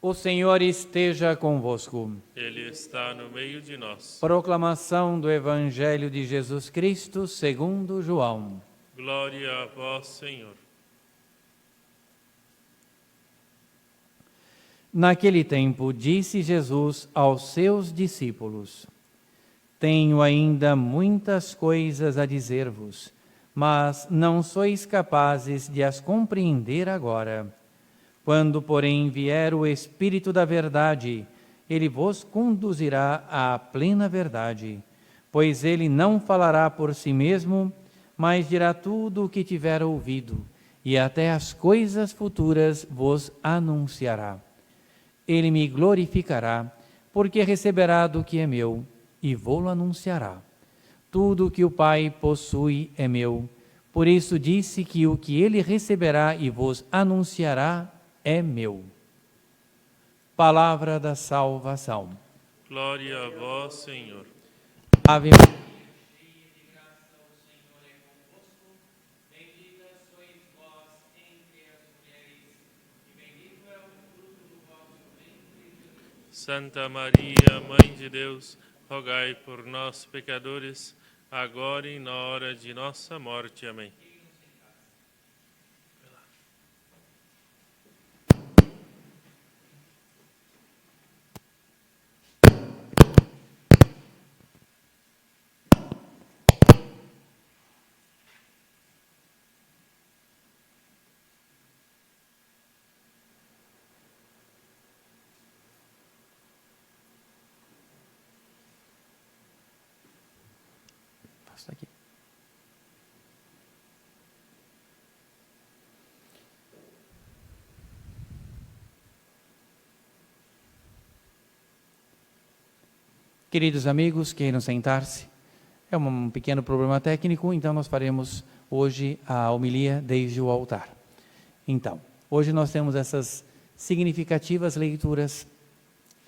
O Senhor esteja convosco. Ele está no meio de nós. Proclamação do Evangelho de Jesus Cristo segundo João. Glória a vós, Senhor. Naquele tempo, disse Jesus aos seus discípulos: Tenho ainda muitas coisas a dizer-vos, mas não sois capazes de as compreender agora. Quando, porém, vier o Espírito da verdade, ele vos conduzirá à plena verdade, pois ele não falará por si mesmo, mas dirá tudo o que tiver ouvido, e até as coisas futuras vos anunciará. Ele me glorificará, porque receberá do que é meu, e vô-lo anunciará. Tudo o que o Pai possui é meu, por isso disse que o que ele receberá e vos anunciará é meu. Palavra da salvação. Glória a vós, Senhor. Ave Maria, cheia de graça, o Senhor é convosco. Bendita sois vós entre as mulheres, e bendito é o fruto do vosso ventre, Jesus. Santa Maria, Mãe de Deus, rogai por nós, pecadores, agora e na hora de nossa morte. Amém. Passa aqui. Queridos amigos, queiram sentar-se. É um pequeno problema técnico, então nós faremos hoje a homilia desde o altar. Então, hoje nós temos essas significativas leituras,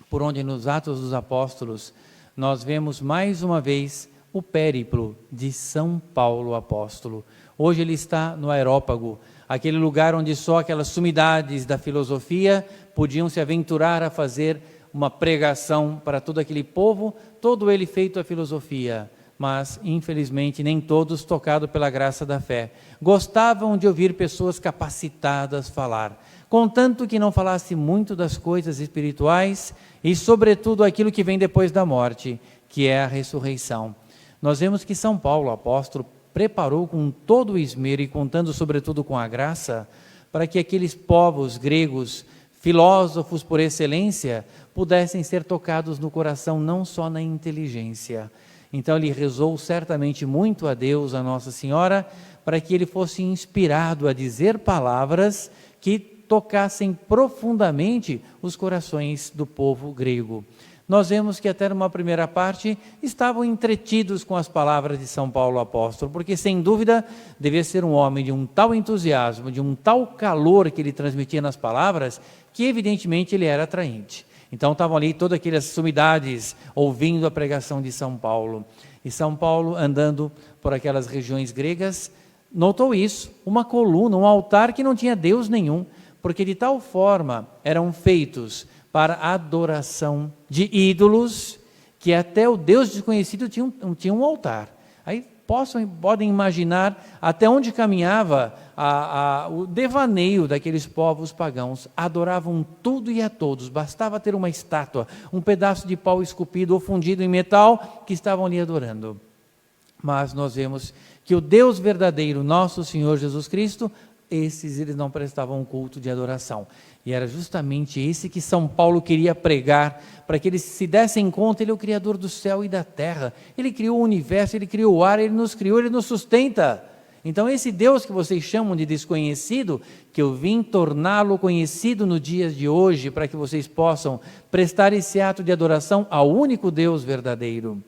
por onde nos Atos dos Apóstolos nós vemos mais uma vez o périplo de São Paulo apóstolo. Hoje ele está no Areópago, aquele lugar onde só aquelas sumidades da filosofia podiam se aventurar a fazer uma pregação para todo aquele povo, todo ele feito a filosofia, mas infelizmente nem todos tocados pela graça da fé. Gostavam de ouvir pessoas capacitadas falar, contanto que não falasse muito das coisas espirituais e sobretudo aquilo que vem depois da morte, que é a ressurreição. Nós vemos que São Paulo, apóstolo, preparou com todo o esmero e contando sobretudo com a graça, para que aqueles povos gregos, filósofos por excelência, pudessem ser tocados no coração, não só na inteligência. Então ele rezou certamente muito a Deus, a Nossa Senhora, para que ele fosse inspirado a dizer palavras que tocassem profundamente os corações do povo grego. Nós vemos que até numa primeira parte estavam entretidos com as palavras de São Paulo apóstolo, porque sem dúvida devia ser um homem de um tal entusiasmo, de um tal calor que ele transmitia nas palavras, que evidentemente ele era atraente. Então estavam ali todas aquelas sumidades ouvindo a pregação de São Paulo. E São Paulo, andando por aquelas regiões gregas, notou isso, uma coluna, um altar que não tinha Deus nenhum, porque de tal forma eram feitos para adoração de ídolos, que até o Deus desconhecido tinha um altar. Aí podem imaginar até onde caminhava o devaneio daqueles povos pagãos. Adoravam tudo e a todos, bastava ter uma estátua, um pedaço de pau esculpido ou fundido em metal, que estavam ali adorando. Mas nós vemos que o Deus verdadeiro, nosso Senhor Jesus Cristo, esses eles não prestavam culto de adoração. E era justamente esse que São Paulo queria pregar, para que eles se dessem conta, ele é o Criador do céu e da terra. Ele criou o universo, ele criou o ar, ele nos criou, ele nos sustenta. Então esse Deus que vocês chamam de desconhecido, que eu vim torná-lo conhecido no dia de hoje, para que vocês possam prestar esse ato de adoração ao único Deus verdadeiro.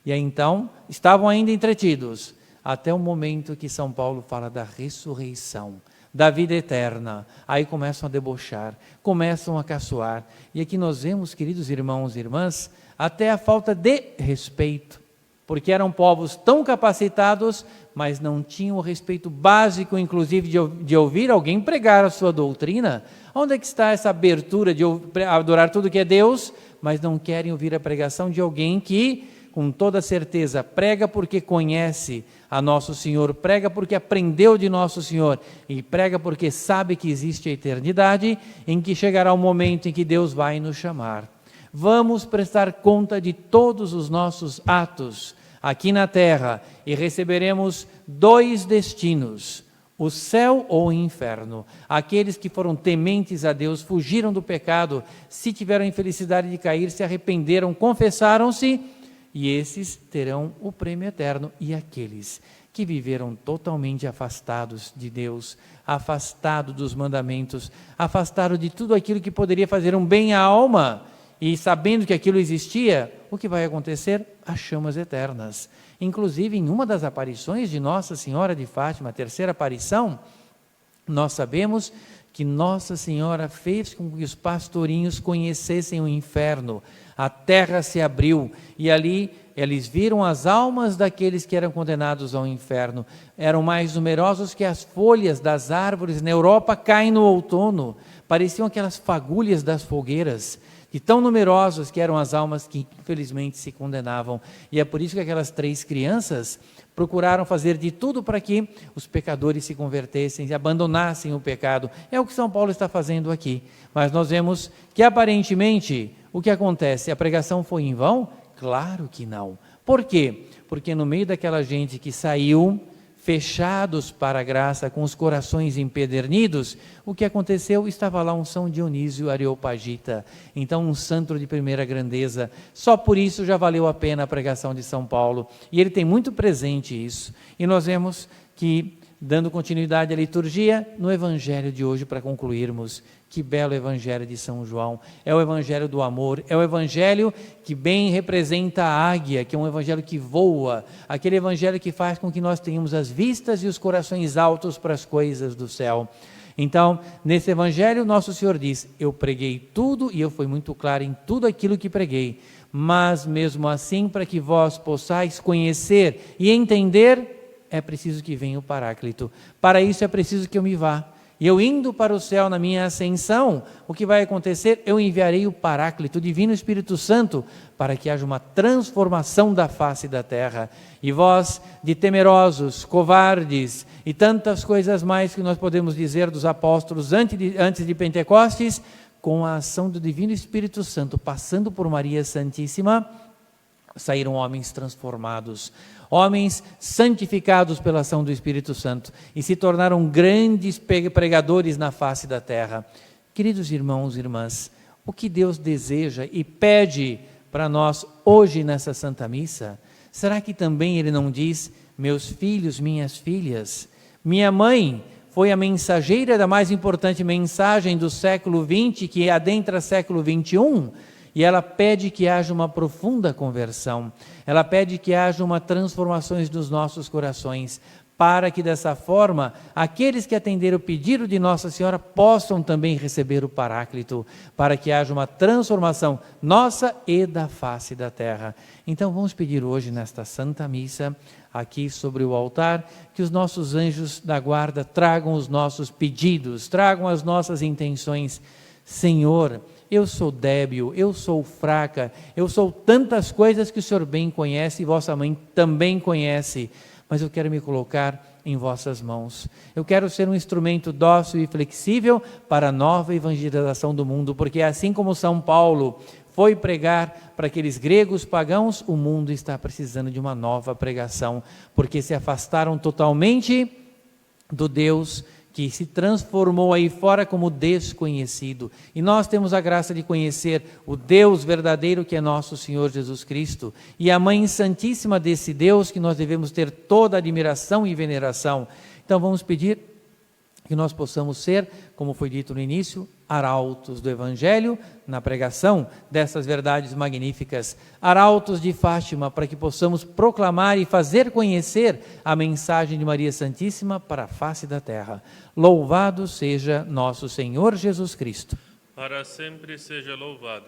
E aí então, estavam ainda entretidos, até o momento que São Paulo fala da ressurreição, da vida eterna. Aí começam a debochar, começam a caçoar. E aqui nós vemos, queridos irmãos e irmãs, até a falta de respeito. porque eram povos tão capacitados, mas não tinham o respeito básico, inclusive, de ouvir alguém pregar a sua doutrina. Onde é que está essa abertura de adorar tudo que é Deus, mas não querem ouvir a pregação de alguém que, com toda certeza, prega porque conhece a Nosso Senhor, prega porque aprendeu de Nosso Senhor e prega porque sabe que existe a eternidade, em que chegará o momento em que Deus vai nos chamar. Vamos prestar conta de todos os nossos atos aqui na terra e receberemos 2 destinos: o céu ou o inferno. Aqueles que foram tementes a Deus, fugiram do pecado, se tiveram a infelicidade de cair, se arrependeram, confessaram-se, e esses terão o prêmio eterno. E aqueles que viveram totalmente afastados de Deus, afastados dos mandamentos, afastados de tudo aquilo que poderia fazer um bem à alma, e sabendo que aquilo existia, o que vai acontecer? As chamas eternas. Inclusive, em uma das aparições de Nossa Senhora de Fátima, a 3ª aparição, nós sabemos que Nossa Senhora fez com que os pastorinhos conhecessem o inferno. A terra se abriu e ali eles viram as almas daqueles que eram condenados ao inferno. Eram mais numerosos que as folhas das árvores na Europa caem no outono. Pareciam aquelas fagulhas das fogueiras, de tão numerosas que eram as almas que infelizmente se condenavam. E é por isso que aquelas 3 crianças procuraram fazer de tudo para que os pecadores se convertessem e abandonassem o pecado. É o que São Paulo está fazendo aqui. Mas nós vemos que aparentemente o que acontece? A pregação foi em vão? Claro que não. Por quê? Porque no meio daquela gente que saiu fechados para a graça, com os corações empedernidos, o que aconteceu? Estava lá um São Dionísio Areopagita, então um santo de primeira grandeza. Só por isso já valeu a pena a pregação de São Paulo, e ele tem muito presente isso. E nós vemos que, dando continuidade à liturgia, no Evangelho de hoje, para concluirmos, que belo Evangelho de São João, é o Evangelho do amor, é o Evangelho que bem representa a águia, que é um Evangelho que voa, aquele Evangelho que faz com que nós tenhamos as vistas e os corações altos para as coisas do céu. Então, nesse Evangelho, Nosso Senhor diz: eu preguei tudo e eu fui muito claro em tudo aquilo que preguei, mas mesmo assim, para que vós possais conhecer e entender, é preciso que venha o Paráclito. Para isso é preciso que eu me vá. E eu indo para o céu na minha ascensão, o que vai acontecer? Eu enviarei o Paráclito, o Divino Espírito Santo, para que haja uma transformação da face da terra. E vós, de temerosos, covardes, e tantas coisas mais que nós podemos dizer dos apóstolos antes de Pentecostes, com a ação do Divino Espírito Santo, passando por Maria Santíssima, saíram homens transformados, homens santificados pela ação do Espírito Santo e se tornaram grandes pregadores na face da terra. Queridos irmãos e irmãs, o que Deus deseja e pede para nós hoje nessa Santa Missa, será que também Ele não diz: meus filhos, minhas filhas, minha mãe foi a mensageira da mais importante mensagem do século XX, que adentra século XXI, e ela pede que haja uma profunda conversão, ela pede que haja uma transformação dos nossos corações, para que dessa forma, aqueles que atenderam o pedido de Nossa Senhora possam também receber o Paráclito, para que haja uma transformação nossa e da face da terra. Então vamos pedir hoje nesta Santa Missa, aqui sobre o altar, que os nossos anjos da guarda tragam os nossos pedidos, tragam as nossas intenções. Senhor, eu sou débil, eu sou fraca, eu sou tantas coisas que o Senhor bem conhece e vossa mãe também conhece, mas eu quero me colocar em vossas mãos. Eu quero ser um instrumento dócil e flexível para a nova evangelização do mundo, porque assim como São Paulo foi pregar para aqueles gregos pagãos, o mundo está precisando de uma nova pregação, porque se afastaram totalmente do Deus que se transformou aí fora como desconhecido. E nós temos a graça de conhecer o Deus verdadeiro que é nosso Senhor Jesus Cristo. E a Mãe Santíssima desse Deus que nós devemos ter toda admiração e veneração. Então vamos pedir que nós possamos ser, como foi dito no início, arautos do Evangelho, na pregação dessas verdades magníficas, arautos de Fátima, para que possamos proclamar e fazer conhecer a mensagem de Maria Santíssima para a face da terra. Louvado seja nosso Senhor Jesus Cristo. Para sempre seja louvado.